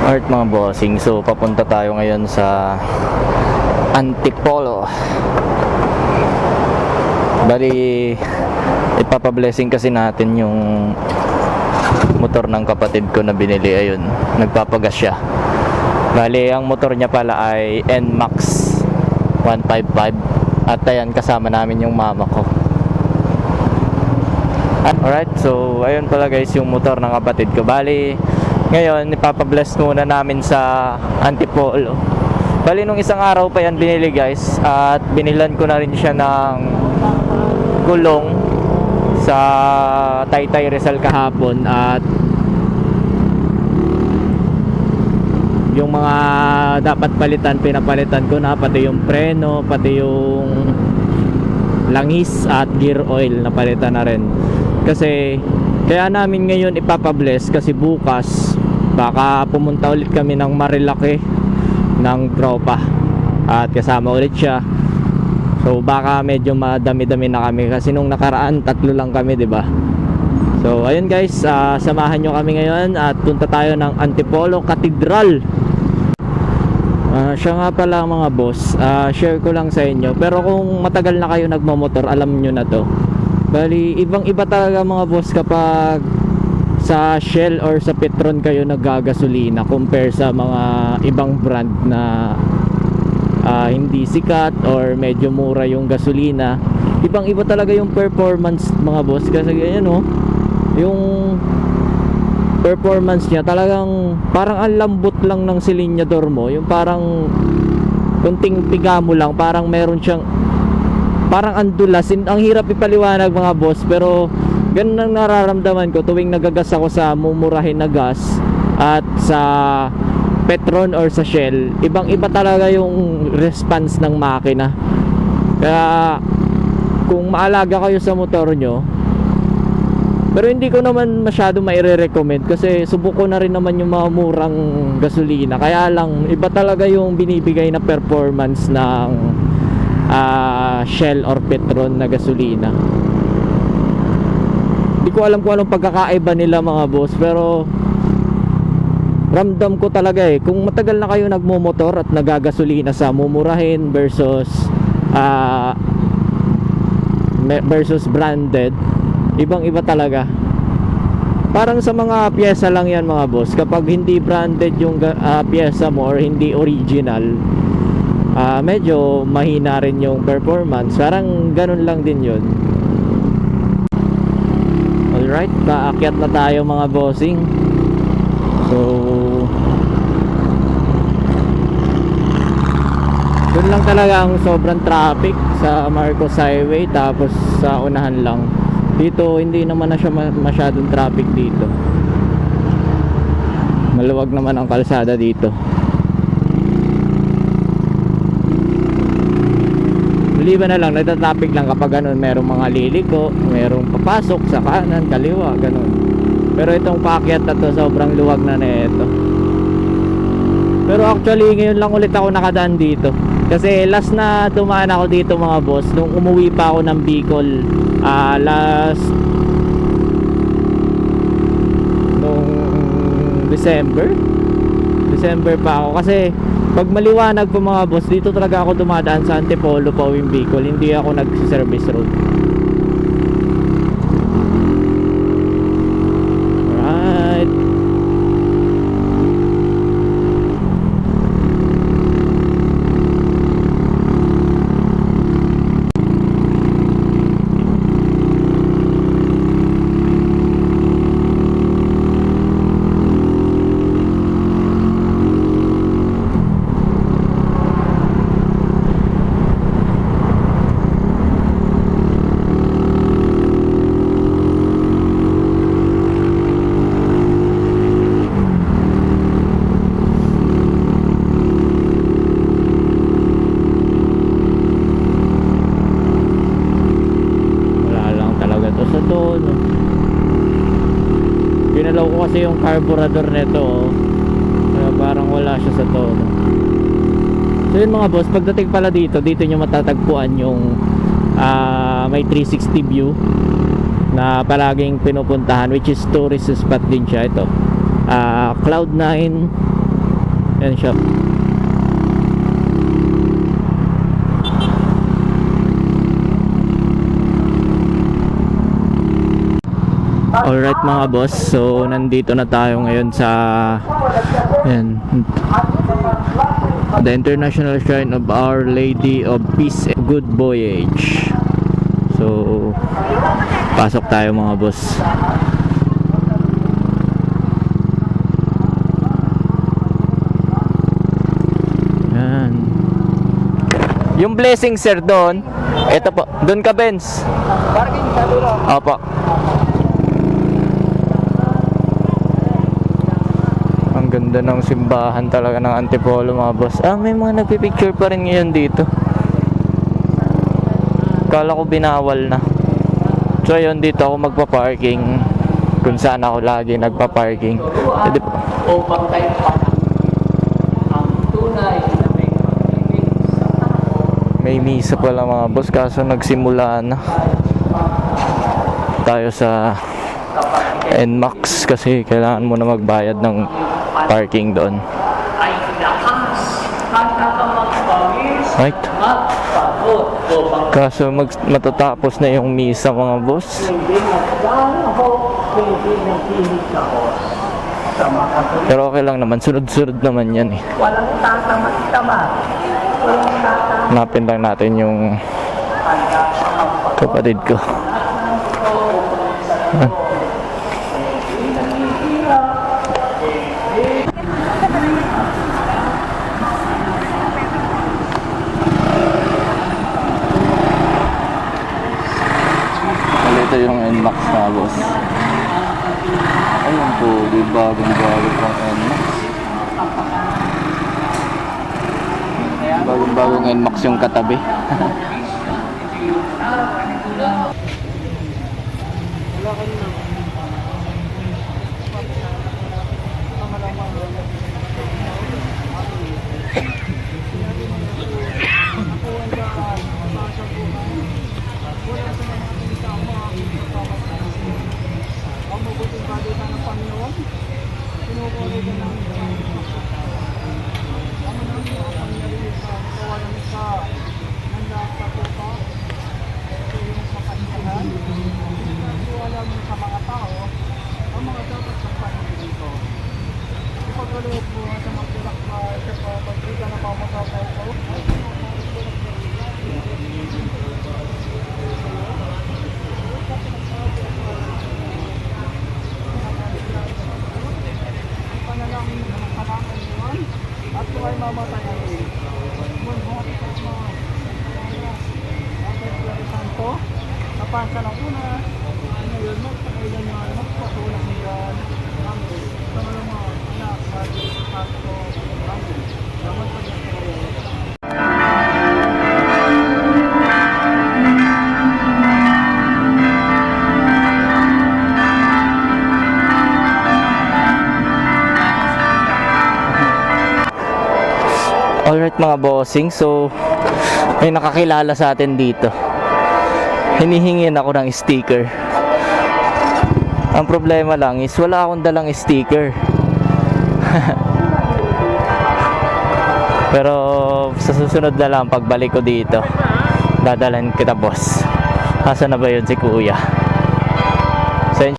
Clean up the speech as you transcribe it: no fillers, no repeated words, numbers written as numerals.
Alright mga bossing, so papunta tayo ngayon sa Antipolo. Bali, ipapablessing kasi natin yung motor ng kapatid ko na binili. Ayun, nagpapagas siya. Bali, ang motor niya pala ay NMAX 155. At ayan, kasama namin yung mama ko. Alright, so ayun pala guys yung motor ng kapatid ko. Bali, ngayon ipapabless muna namin sa Antipolo. Bali, nung isang araw pa yan binili guys. At binilan ko na rin siya ng gulong sa Taytay Rizal kahapon. At yung mga dapat palitan, pinapalitan ko na. Pati yung preno, pati yung langis at gear oil napalitan na rin. Kasi kaya namin ngayon ipapabless kasi bukas baka pumunta ulit kami ng Marilaki ng tropa at kasama ulit siya. So baka medyo madami-dami na kami kasi nung nakaraan 3 lang kami, 'di ba? So ayun guys, samahan nyo kami ngayon at punta tayo ng Antipolo Cathedral. Siya nga pala mga boss, share ko lang sa inyo. Pero kung matagal na kayo nagmamotor, alam nyo na to. Bali, ibang iba talaga mga boss kapag sa Shell or sa Petron kayo naggagasolina compare sa mga ibang brand na hindi sikat or medyo mura yung gasolina. Ibang iba talaga yung performance mga boss. Kasi ganyan yung performance niya talagang parang ang lambot lang ng silinyador mo. Yung parang kunting piga mo lang, parang meron siyang parang andulas. Ang hirap ipaliwanag mga boss, pero ganun ang nararamdaman ko tuwing nagagas ako sa mumurahin na gas at sa Petron or sa Shell. Ibang iba talaga yung response ng makina. Kaya kung maalaga kayo sa motor nyo, pero hindi ko naman masyado maire-recommend kasi subok ko na rin naman yung mga murang gasolina. Kaya lang iba talaga yung binibigay na performance ng Shell or Petron na gasolina. Hindi ko alam kung anong pagkakaiba nila mga boss, pero ramdam ko talaga kung matagal na kayo nagmumotor at nagagasolina sa mumurahin versus branded, ibang iba talaga. Parang sa mga pyesa lang yan mga boss. Kapag hindi branded yung pyesa mo or hindi original, medyo mahina rin yung performance. Parang ganun lang din yun. Alright, paakyat na tayo mga bossing. So doon lang talaga ang sobrang traffic sa Marcos Highway. Tapos sa unahan lang dito, hindi naman na siya masyadong traffic dito. Maluwag naman ang kalsada dito. Maliban na lang, nagta-traffic lang kapag ganun, merong mga liliko, merong papasok sa kanan, kaliwa, ganun. Pero itong paakyat na to, sobrang luwag na ito. Pero actually, ngayon lang ulit ako nakadaan dito. Kasi last na dumaan ako dito mga boss, nung umuwi pa ako ng Bicol, nung December pa ako. Kasi pag maliwanag po mga boss, dito talaga ako dumadaan sa Antipolo pa uwing Bicol. Hindi ako nagsi-service road. Alright. Ginalaw ko kasi yung carburetor nito, kaya parang wala siya sa tono. So yun mga boss, pagdating pala dito nyo matatagpuan yung may 360 view na palaging pinupuntahan, which is tourist spot din siya. Ito Cloud9 Yan shop. Alright mga boss, so nandito na tayo ngayon sa yan, the International Shrine of Our Lady of Peace and Good Voyage. So pasok tayo mga boss. Yan. Yung blessing sir doon, ito po, doon ka Benz. Parking sa dulo. Opo. Ang ganda ng simbahan talaga ng Antipolo mga boss. May mga nagpipicture pa rin ngayon dito. Kala ko binawal na. So ayun, dito ako magpa-parking. Kung saan ako lagi nagpa-parking. Upang tayo ang tunay na may May misa pala mga boss, kaso nagsimula na tayo sa NMAX kasi kailangan mo na magbayad ng parking doon. ay lakas at nakapagpawis Right. at pagod upang Kaso matatapos na yung misa mga boss. hindi nagdalaho, hindi naghilig ako sa makatulog. Pero okay lang naman, sunod-sunod naman yan eh. Walang tatamat-tamat. Walang tatamat. Hanapin lang natin yung kapatid ko. Ito yung NMAX na boss. Ayun po, di bagong-bago pang NMAX. Bagong-bagong NMAX yung katabi. At kung ay mamatay ang Santo, napansa ng una, ngayon magpakailan mga magpatulang niyan, amin, sa mga anak sa Santo, amin, naman pa niya sa Alright mga bossing, so may nakakilala sa atin dito. Hinihingin ako ng sticker. Ang problema lang is wala akong dalang sticker. Pero sa susunod na lang pagbalik ko dito, dadalhin kita boss. Asa na ba yun si kuya?